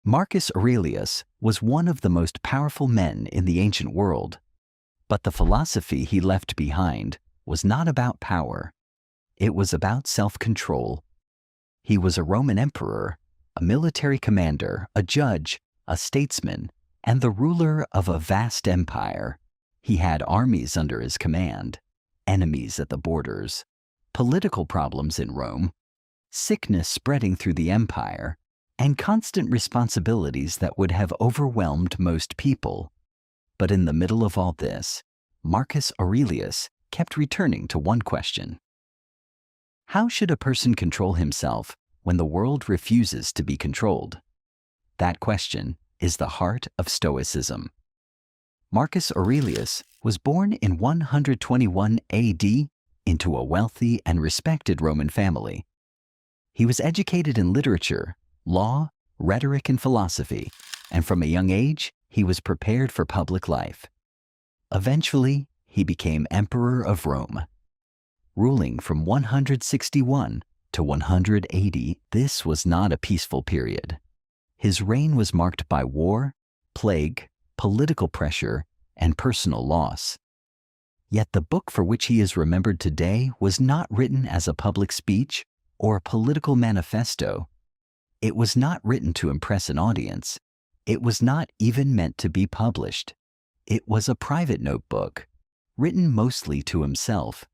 Marcus Aurelius was one of the most powerful men in the ancient world, but the philosophy he left behind was not about power. It was about self-control. He was a Roman emperor, a military commander, a judge, a statesman, and the ruler of a vast empire. He had armies under his command, enemies at the borders, political problems in Rome, sickness spreading through the empire, and constant responsibilities that would have overwhelmed most people. But in the middle of all this, Marcus Aurelius kept returning to one question. How should a person control himself when the world refuses to be controlled? That question is the heart of Stoicism. Marcus Aurelius was born in 121 AD into a wealthy and respected Roman family. He was educated in literature, law, rhetoric, and philosophy, and from a young age, he was prepared for public life. Eventually, he became Emperor of Rome. Ruling from 161 to 180, this was not a peaceful period. His reign was marked by war, plague, political pressure, and personal loss. Yet the book for which he is remembered today was not written as a public speech or a political manifesto. It was not written to impress an audience. It was not even meant to be published. It was a private notebook, written mostly to himself,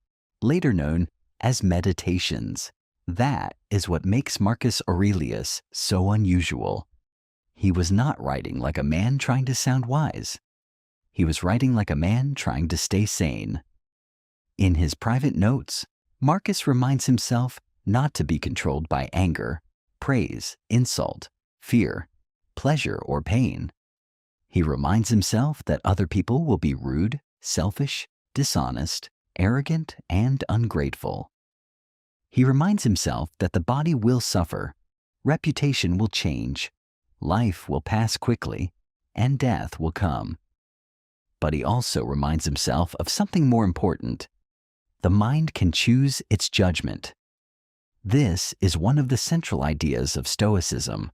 later known as Meditations. That is what makes Marcus Aurelius so unusual. He was not writing like a man trying to sound wise. He was writing like a man trying to stay sane. In his private notes, Marcus reminds himself not to be controlled by anger, praise, insult, fear, pleasure, or pain. He reminds himself that other people will be rude, selfish, dishonest, arrogant, and ungrateful. He reminds himself that the body will suffer, reputation will change, life will pass quickly, and death will come. But he also reminds himself of something more important. The mind can choose its judgment. This is one of the central ideas of Stoicism.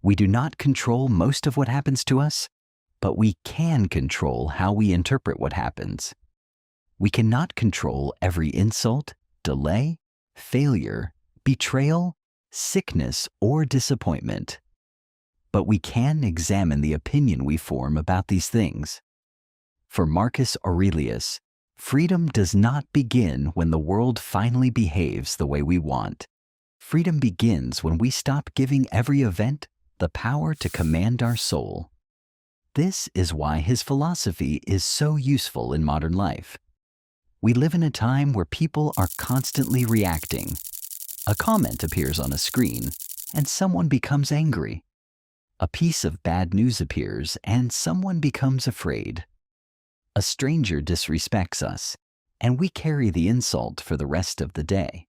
We do not control most of what happens to us, but we can control how we interpret what happens. We cannot control every insult, delay, failure, betrayal, sickness, or disappointment. But we can examine the opinion we form about these things. For Marcus Aurelius, freedom does not begin when the world finally behaves the way we want. Freedom begins when we stop giving every event the power to command our soul. This is why his philosophy is so useful in modern life. We live in a time where people are constantly reacting. A comment appears on a screen, and someone becomes angry. A piece of bad news appears, and someone becomes afraid. A stranger disrespects us, and we carry the insult for the rest of the day.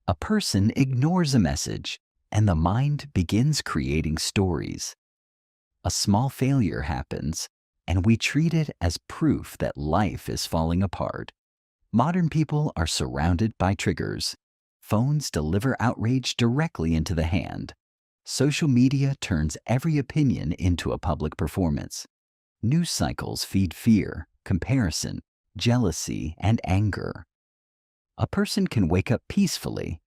A person ignores a message, and the mind begins creating stories. A small failure happens, and we treat it as proof that life is falling apart. Modern people are surrounded by triggers. Phones deliver outrage directly into the hand. Social media turns every opinion into a public performance. News cycles feed fear, comparison, jealousy, and anger. A person can wake up peacefully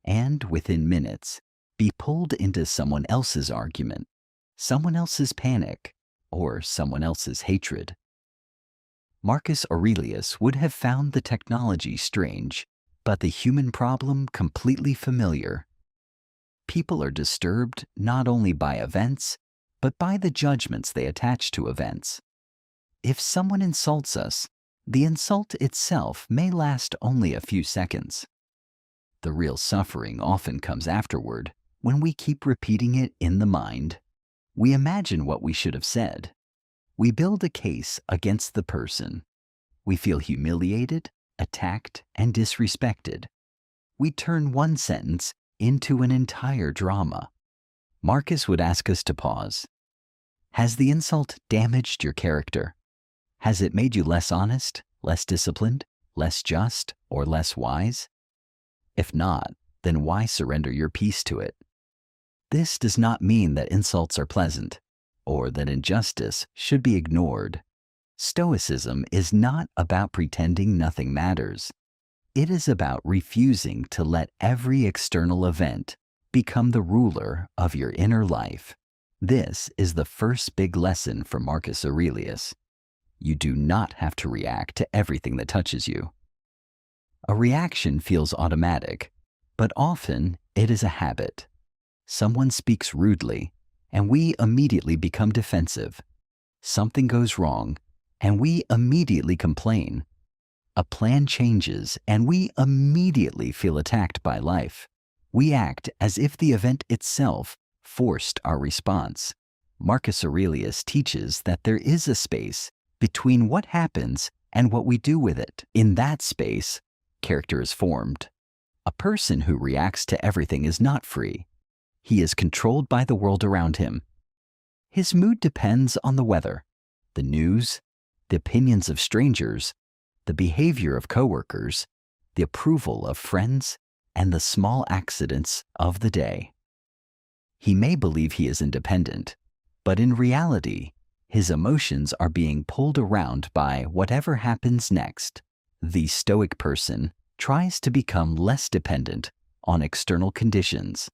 and, within minutes, be pulled into someone else's argument, someone else's panic, or someone else's hatred. Marcus Aurelius would have found the technology strange, but the human problem completely familiar. People are disturbed not only by events, but by the judgments they attach to events. If someone insults us, the insult itself may last only a few seconds. The real suffering often comes afterward, when we keep repeating it in the mind. We imagine what we should have said. We build a case against the person. We feel humiliated, attacked, and disrespected. We turn one sentence into an entire drama. Marcus would ask us to pause. Has the insult damaged your character? Has it made you less honest, less disciplined, less just, or less wise? If not, then why surrender your peace to it? This does not mean that insults are pleasant, or that injustice should be ignored. Stoicism is not about pretending nothing matters. It is about refusing to let every external event become the ruler of your inner life. This is the first big lesson from Marcus Aurelius. You do not have to react to everything that touches you. A reaction feels automatic, but often it is a habit. Someone speaks rudely, and we immediately become defensive. Something goes wrong, and we immediately complain. A plan changes, and we immediately feel attacked by life. We act as if the event itself forced our response. Marcus Aurelius teaches that there is a space between what happens and what we do with it. In that space, character is formed. A person who reacts to everything is not free. He is controlled by the world around him. His mood depends on the weather, the news, the opinions of strangers, the behavior of coworkers, the approval of friends, and the small accidents of the day. He may believe he is independent, but in reality, his emotions are being pulled around by whatever happens next. The Stoic person tries to become less dependent on external conditions.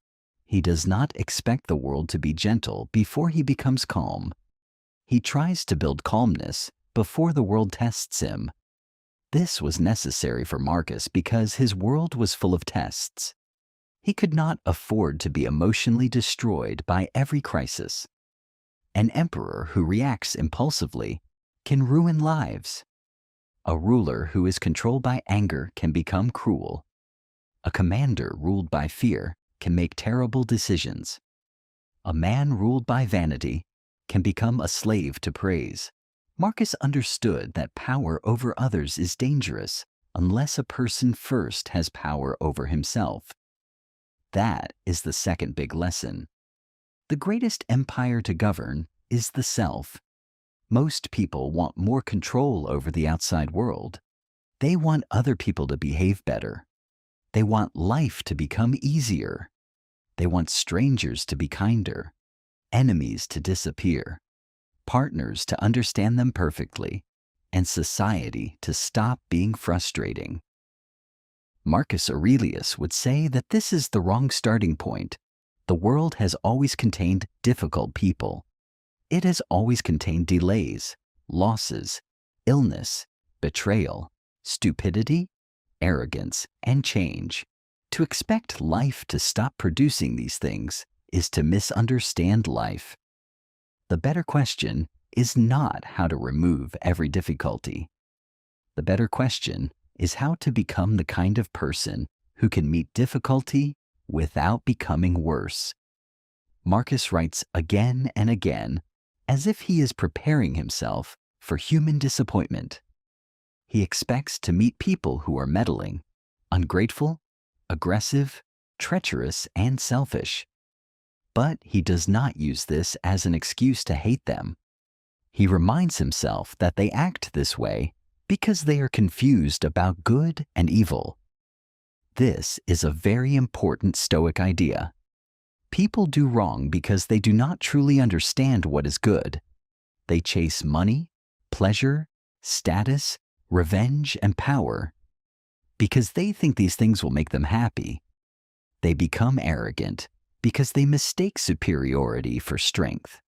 He does not expect the world to be gentle before he becomes calm. He tries to build calmness before the world tests him. This was necessary for Marcus because his world was full of tests. He could not afford to be emotionally destroyed by every crisis. An emperor who reacts impulsively can ruin lives. A ruler who is controlled by anger can become cruel. A commander ruled by fear can make terrible decisions. A man ruled by vanity can become a slave to praise. Marcus understood that power over others is dangerous unless a person first has power over himself. That is the second big lesson. The greatest empire to govern is the self. Most people want more control over the outside world. They want other people to behave better. They want life to become easier. They want strangers to be kinder, enemies to disappear, partners to understand them perfectly, and society to stop being frustrating. Marcus Aurelius would say that this is the wrong starting point. The world has always contained difficult people. It has always contained delays, losses, illness, betrayal, stupidity, arrogance, and change. To expect life to stop producing these things is to misunderstand life. The better question is not how to remove every difficulty. The better question is how to become the kind of person who can meet difficulty without becoming worse. Marcus writes again and again as if he is preparing himself for human disappointment. He expects to meet people who are meddling, ungrateful, aggressive, treacherous, and selfish. But he does not use this as an excuse to hate them. He reminds himself that they act this way because they are confused about good and evil. This is a very important Stoic idea. People do wrong because they do not truly understand what is good. They chase money, pleasure, status, revenge, and power because they think these things will make them happy. They become arrogant because they mistake superiority for strength.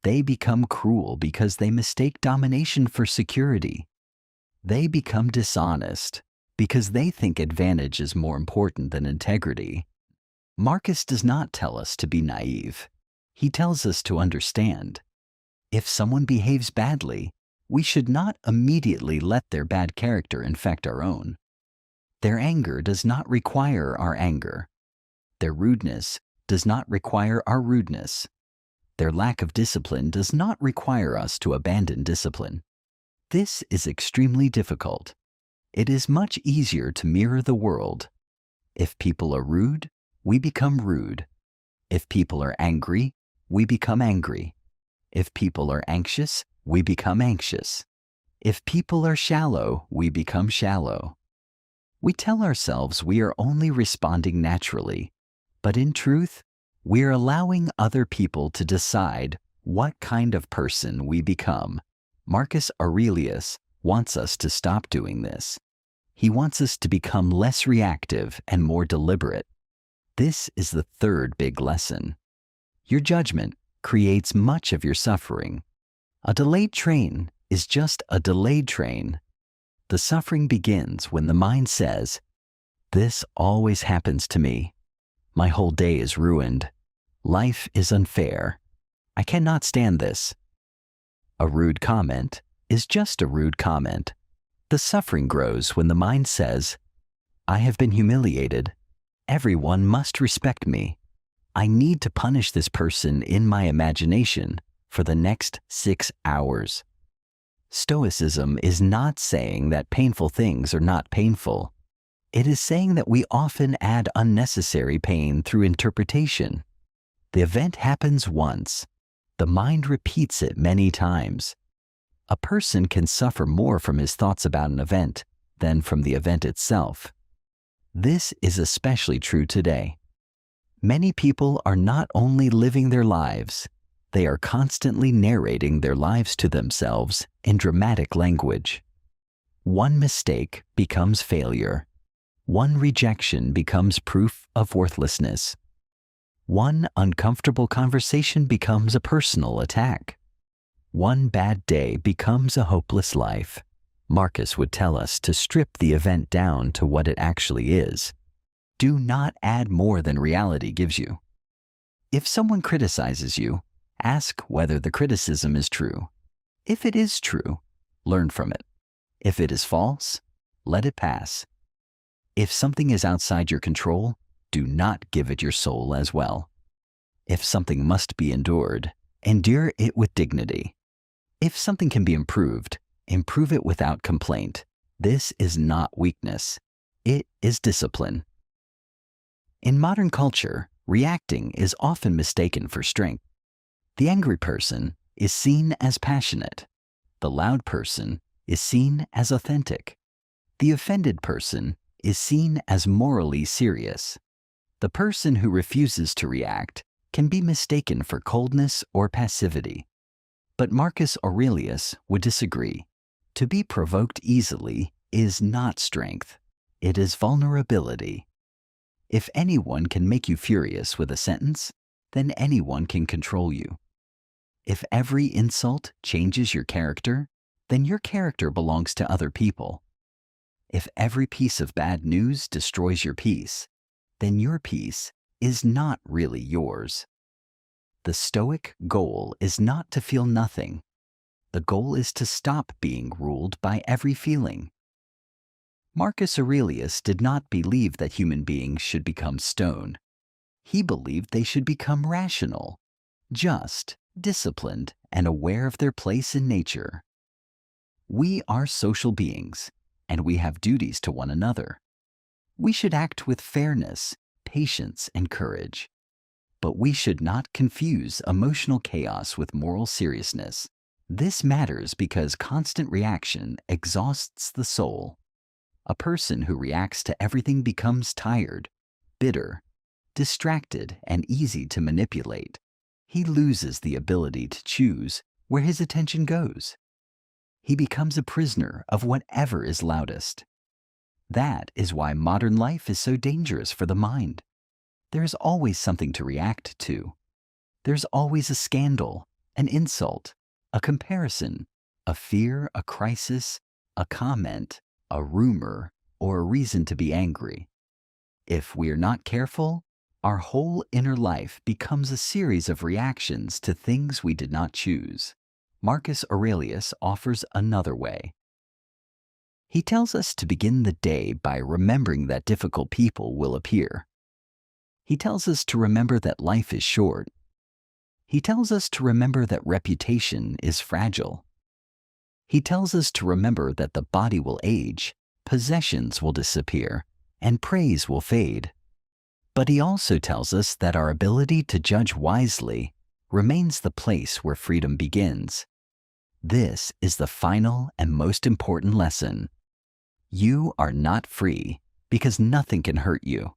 They become cruel because they mistake domination for security. They become dishonest because they think advantage is more important than integrity. Marcus does not tell us to be naive. He tells us to understand. If someone behaves badly, we should not immediately let their bad character infect our own. Their anger does not require our anger. Their rudeness does not require our rudeness. Their lack of discipline does not require us to abandon discipline. This is extremely difficult. It is much easier to mirror the world. If people are rude, we become rude. If people are angry, we become angry. If people are anxious, we become anxious. If people are shallow, we become shallow. We tell ourselves we are only responding naturally, but in truth, We're allowing other people to decide what kind of person we become. Marcus Aurelius wants us to stop doing this. He wants us to become less reactive and more deliberate. This is the third big lesson. Your judgment creates much of your suffering. A delayed train is just a delayed train. The suffering begins when the mind says, "This always happens to me. My whole day is ruined. Life is unfair. I cannot stand this." A rude comment is just a rude comment. The suffering grows when the mind says, "I have been humiliated. Everyone must respect me. I need to punish this person in my imagination for the next 6 hours." Stoicism is not saying that painful things are not painful. It is saying that we often add unnecessary pain through interpretation. The event happens once. The mind repeats it many times. A person can suffer more from his thoughts about an event than from the event itself. This is especially true today. Many people are not only living their lives, they are constantly narrating their lives to themselves in dramatic language. One mistake becomes failure. One rejection becomes proof of worthlessness. One uncomfortable conversation becomes a personal attack. One bad day becomes a hopeless life. Marcus would tell us to strip the event down to what it actually is. Do not add more than reality gives you. If someone criticizes you, ask whether the criticism is true. If it is true, learn from it. If it is false, let it pass. If something is outside your control, do not give it your soul as well. If something must be endured, endure it with dignity. If something can be improved, improve it without complaint. This is not weakness. It is discipline. In modern culture, reacting is often mistaken for strength. The angry person is seen as passionate. The loud person is seen as authentic. The offended person is seen as morally serious. The person who refuses to react can be mistaken for coldness or passivity. But Marcus Aurelius would disagree. To be provoked easily is not strength. It is vulnerability. If anyone can make you furious with a sentence, then anyone can control you. If every insult changes your character, then your character belongs to other people. If every piece of bad news destroys your peace, then your peace is not really yours. The Stoic goal is not to feel nothing. The goal is to stop being ruled by every feeling. Marcus Aurelius did not believe that human beings should become stone. He believed they should become rational, just, disciplined, and aware of their place in nature. We are social beings, and we have duties to one another. We should act with fairness, patience, and courage. But we should not confuse emotional chaos with moral seriousness. This matters because constant reaction exhausts the soul. A person who reacts to everything becomes tired, bitter, distracted, and easy to manipulate. He loses the ability to choose where his attention goes. He becomes a prisoner of whatever is loudest. That is why modern life is so dangerous for the mind. There is always something to react to. There's always a scandal, an insult, a comparison, a fear, a crisis, a comment, a rumor, or a reason to be angry. If we're not careful, our whole inner life becomes a series of reactions to things we did not choose. Marcus Aurelius offers another way. He tells us to begin the day by remembering that difficult people will appear. He tells us to remember that life is short. He tells us to remember that reputation is fragile. He tells us to remember that the body will age, possessions will disappear, and praise will fade. But he also tells us that our ability to judge wisely remains the place where freedom begins. This is the final and most important lesson. You are not free because nothing can hurt you.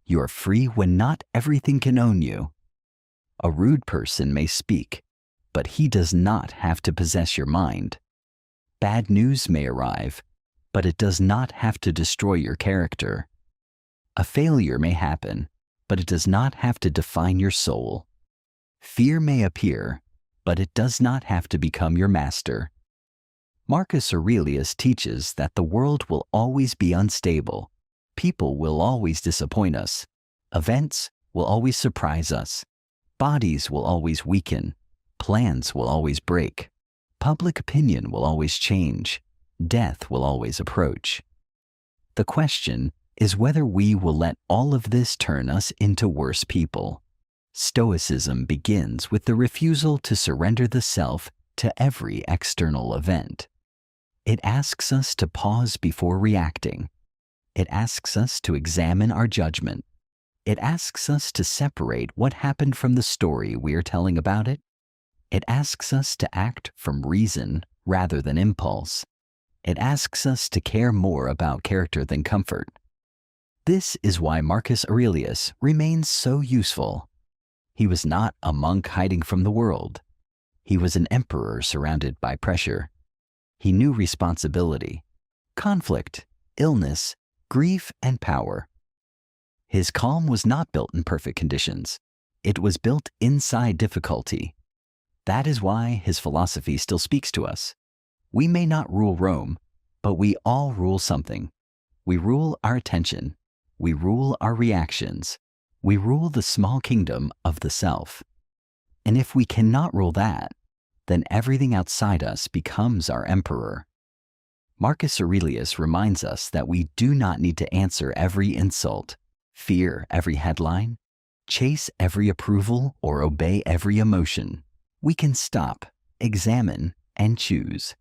You are free when not everything can own you. A rude person may speak, but he does not have to possess your mind. Bad news may arrive, but it does not have to destroy your character. A failure may happen, but it does not have to define your soul. Fear may appear, but it does not have to become your master. Marcus Aurelius teaches that the world will always be unstable. People will always disappoint us. Events will always surprise us. Bodies will always weaken. Plans will always break. Public opinion will always change. Death will always approach. The question is whether we will let all of this turn us into worse people. Stoicism begins with the refusal to surrender the self to every external event. It asks us to pause before reacting. It asks us to examine our judgment. It asks us to separate what happened from the story we are telling about it. It asks us to act from reason rather than impulse. It asks us to care more about character than comfort. This is why Marcus Aurelius remains so useful. He was not a monk hiding from the world. He was an emperor surrounded by pressure. He knew responsibility, conflict, illness, grief, and power. His calm was not built in perfect conditions. It was built inside difficulty. That is why his philosophy still speaks to us. We may not rule Rome, but we all rule something. We rule our attention. We rule our reactions. We rule the small kingdom of the self. And if we cannot rule that, then everything outside us becomes our emperor. Marcus Aurelius reminds us that we do not need to answer every insult, fear every headline, chase every approval, or obey every emotion. We can stop, examine, and choose.